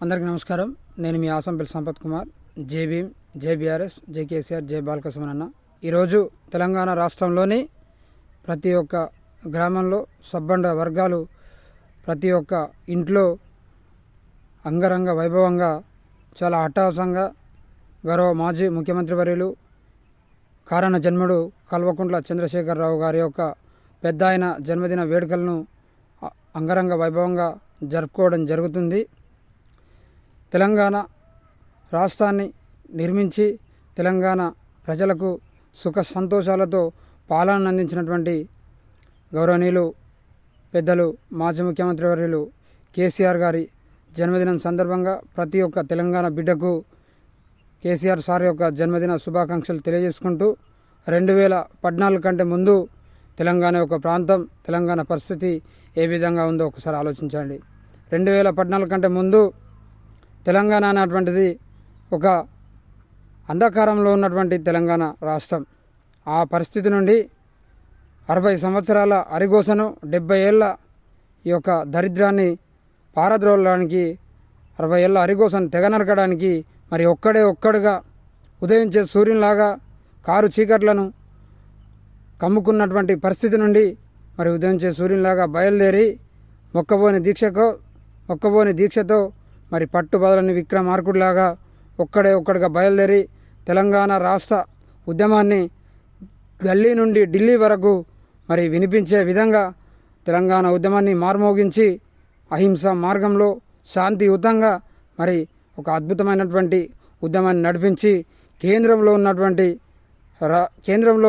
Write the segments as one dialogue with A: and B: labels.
A: అందరికీ నమస్కారం. నేను మీ ఆసంపల్లి సంపత్ కుమార్. జై భీమ్, జై బీఆర్ఎస్, జై కేసీఆర్, జై బాలకృష్ణ. ఈరోజు తెలంగాణ రాష్ట్రంలోని ప్రతి ఒక్క గ్రామంలో సబ్బండ వర్గాలు ప్రతి ఒక్క ఇంట్లో అంగరంగ వైభవంగా చాలా అట్టహాసంగా గౌరవ మాజీ ముఖ్యమంత్రి వర్యులు కారణ జన్ముడు కల్వకుంట్ల చంద్రశేఖరరావు గారి యొక్క పెద్ద ఆయన జన్మదిన వేడుకలను అంగరంగ వైభవంగా జరుపుకోవడం జరుగుతుంది. తెలంగాణ రాష్ట్రాన్ని నిర్మించి తెలంగాణ ప్రజలకు సుఖ సంతోషాలతో పాలన అందించినటువంటి గౌరవనీయులు పెద్దలు మాజీ ముఖ్యమంత్రి వర్యులు కేసీఆర్ గారి జన్మదినం సందర్భంగా ప్రతి ఒక్క తెలంగాణ బిడ్డకు కేసీఆర్ సార్ యొక్క జన్మదిన శుభాకాంక్షలు తెలియజేసుకుంటూ 2014 కంటే ముందు తెలంగాణ యొక్క ప్రాంతం, తెలంగాణ పరిస్థితి ఏ విధంగా ఉందో ఒకసారి ఆలోచించండి. 2014 కంటే ముందు తెలంగాణ అనేటువంటిది ఒక అంధకారంలో ఉన్నటువంటి తెలంగాణ రాష్ట్రం. ఆ పరిస్థితి నుండి 60 సంవత్సరాల అరిగోసను 70 ఏళ్ళ ఈ యొక్క దరిద్రాన్ని పారద్రోలడానికి 60 ఏళ్ళ అరిగోసను తెగనరకడానికి మరి ఒక్కడుగా ఉదయించే సూర్యునిలాగా కారు చీకట్లను కమ్ముకున్నటువంటి పరిస్థితి నుండి మరి ఉదయించే సూర్యునిలాగా బయలుదేరి మొక్కబోని దీక్షతో మరి పట్టుబదలని విక్రమార్కుడిలాగా ఒక్కడుగా బయలుదేరి తెలంగాణ రాష్ట్ర ఉద్యమాన్ని గల్లీ నుండి ఢిల్లీ వరకు మరి వినిపించే విధంగా తెలంగాణ ఉద్యమాన్ని మార్మోగించి అహింస మార్గంలో శాంతియుతంగా మరి ఒక అద్భుతమైనటువంటి ఉద్యమాన్ని నడిపించి కేంద్రంలో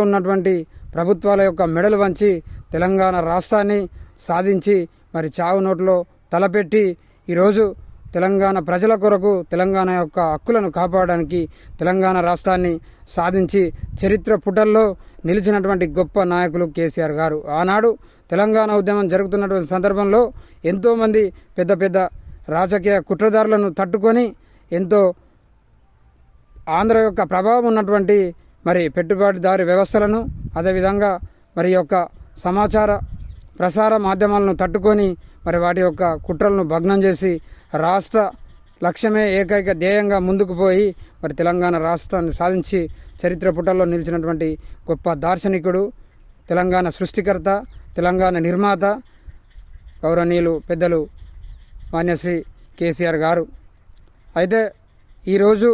A: ఉన్నటువంటి ప్రభుత్వాల యొక్క మెడలు వంచి తెలంగాణ రాష్ట్రాన్ని సాధించి మరి చావు నోట్లో తలపెట్టి ఈరోజు తెలంగాణ ప్రజల కొరకు తెలంగాణ యొక్క హక్కులను కాపాడడానికి తెలంగాణ రాష్ట్రాన్ని సాధించి చరిత్ర పుటల్లో నిలిచినటువంటి గొప్ప నాయకులు కేసీఆర్ గారు. ఆనాడు తెలంగాణ ఉద్యమం జరుగుతున్నటువంటి సందర్భంలో ఎంతోమంది పెద్ద రాజకీయ కుట్రదారులను తట్టుకొని ఎంతో ఆంధ్ర యొక్క ప్రభావం ఉన్నటువంటి మరి పెట్టుబడిదారి వ్యవస్థలను, అదేవిధంగా మరి యొక్క సమాచార ప్రసార మాధ్యమాలను తట్టుకొని మరి వాటి యొక్క కుట్రలను భగ్నం చేసి రాష్ట్ర లక్ష్యమే ఏకైక ధ్యేయంగా ముందుకు పోయి మరి తెలంగాణ రాష్ట్రాన్ని సాధించి చరిత్ర పుటల్లో నిలిచినటువంటి గొప్ప దార్శనికుడు, తెలంగాణ సృష్టికర్త, తెలంగాణ నిర్మాత గౌరవనీయులు పెద్దలు మాన్యశ్రీ కేసీఆర్ గారు. అయితే ఈరోజు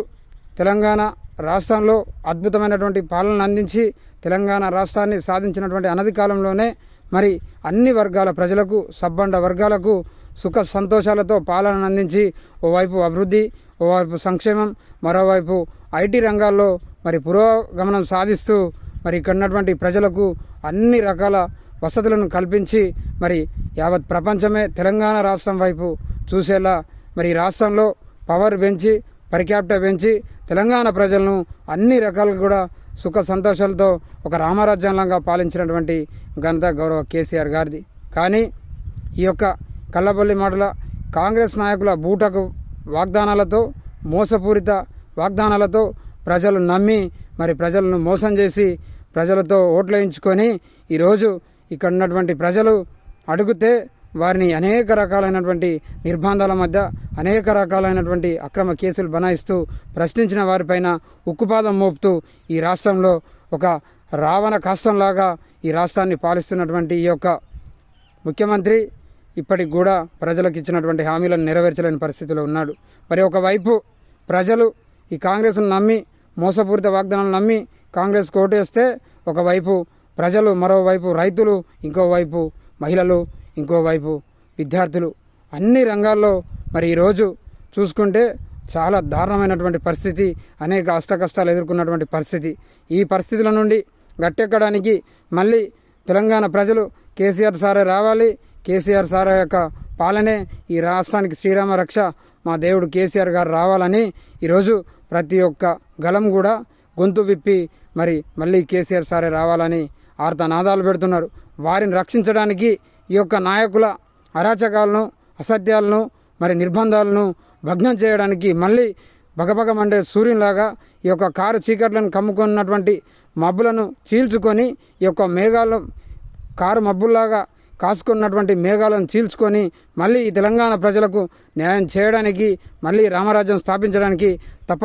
A: తెలంగాణ రాష్ట్రంలో అద్భుతమైనటువంటి పాలన అందించి తెలంగాణ రాష్ట్రాన్ని సాధించినటువంటి అనతి కాలంలోనే మరి అన్ని వర్గాల ప్రజలకు, సబ్బండ వర్గాలకు సుఖ సంతోషాలతో పాలన అందించి ఓవైపు అభివృద్ధి, ఓవైపు సంక్షేమం, మరోవైపు ఐటీ రంగాల్లో మరి పురోగమనం సాధిస్తూ మరి ఇక్కడ ఉన్నటువంటి ప్రజలకు అన్ని రకాల వసతులను కల్పించి మరి యావత్ ప్రపంచమే తెలంగాణ రాష్ట్రం వైపు చూసేలా మరి రాష్ట్రంలో పవర్ పెంచి, పర్ క్యాపిటా పెంచి తెలంగాణ ప్రజలను అన్ని రకాలుగా కూడా సుఖ సంతోషాలతో ఒక రామరాజ్యంలాగా పాలించినటువంటి ఘనత గౌరవ కేసీఆర్ గారిది. కానీ ఈ యొక్క కల్లబొల్లి మాటల కాంగ్రెస్ నాయకుల బూటకు వాగ్దానాలతో, మోసపూరిత వాగ్దానాలతో ప్రజలు నమ్మి మరి ప్రజలను మోసం చేసి ప్రజలతో ఓట్లు వేయించుకొని ఈరోజు ఇక్కడ ఉన్నటువంటి ప్రజలు అడిగితే వారిని అనేక రకాలైనటువంటి నిర్బంధాల మధ్య అనేక రకాలైనటువంటి అక్రమ కేసులు బనాయిస్తూ ప్రశ్నించిన వారిపైన ఉక్కుపాదం మోపుతూ ఈ రాష్ట్రంలో ఒక రావణ కాష్టంలాగా ఈ రాష్ట్రాన్ని పాలిస్తున్నటువంటి ఈ యొక్క ముఖ్యమంత్రి ఇప్పటికి కూడా ప్రజలకు ఇచ్చినటువంటి హామీలను నెరవేర్చలేని పరిస్థితిలో ఉన్నాడు. మరి ఒకవైపు ప్రజలు ఈ కాంగ్రెస్ను నమ్మి, మోసపూరిత వాగ్దానాలు నమ్మి కాంగ్రెస్కు ఓటేస్తే ఒకవైపు ప్రజలు, మరోవైపు రైతులు, ఇంకోవైపు మహిళలు, ఇంకోవైపు విద్యార్థులు అన్ని రంగాల్లో మరి ఈరోజు చూసుకుంటే చాలా దారుణమైనటువంటి పరిస్థితి, అనేక అష్టకష్టాలు ఎదుర్కొన్నటువంటి పరిస్థితి. ఈ పరిస్థితుల నుండి గట్టెక్కడానికి మళ్ళీ తెలంగాణ ప్రజలు కేసీఆర్ సారే రావాలి, కేసీఆర్ సార్ యొక్క పాలనే ఈ రాష్ట్రానికి శ్రీరామ రక్ష, మా దేవుడు కేసీఆర్ గారు రావాలని ఈరోజు ప్రతి ఒక్క గలం కూడా గొంతు విప్పి మరి మళ్ళీ కేసీఆర్ సారే రావాలని ఆర్తనాదాలు పెడుతున్నారు. వారిని రక్షించడానికి ఈ యొక్క నాయకుల అరాచకాలను, అసత్యాలను, మరి నిర్బంధాలను భగ్నం చేయడానికి మళ్ళీ బగబగమండే సూర్యునిలాగా ఈ యొక్క కారు చీకట్లను కమ్ముకున్నటువంటి మబ్బులను చీల్చుకొని ఈ యొక్క మేఘాలు కారు మబ్బుల్లాగా కాసుకున్నటువంటి మేఘాలను చీల్చుకొని మళ్ళీ ఈ తెలంగాణ ప్రజలకు న్యాయం చేయడానికి, మళ్ళీ రామరాజ్యం స్థాపించడానికి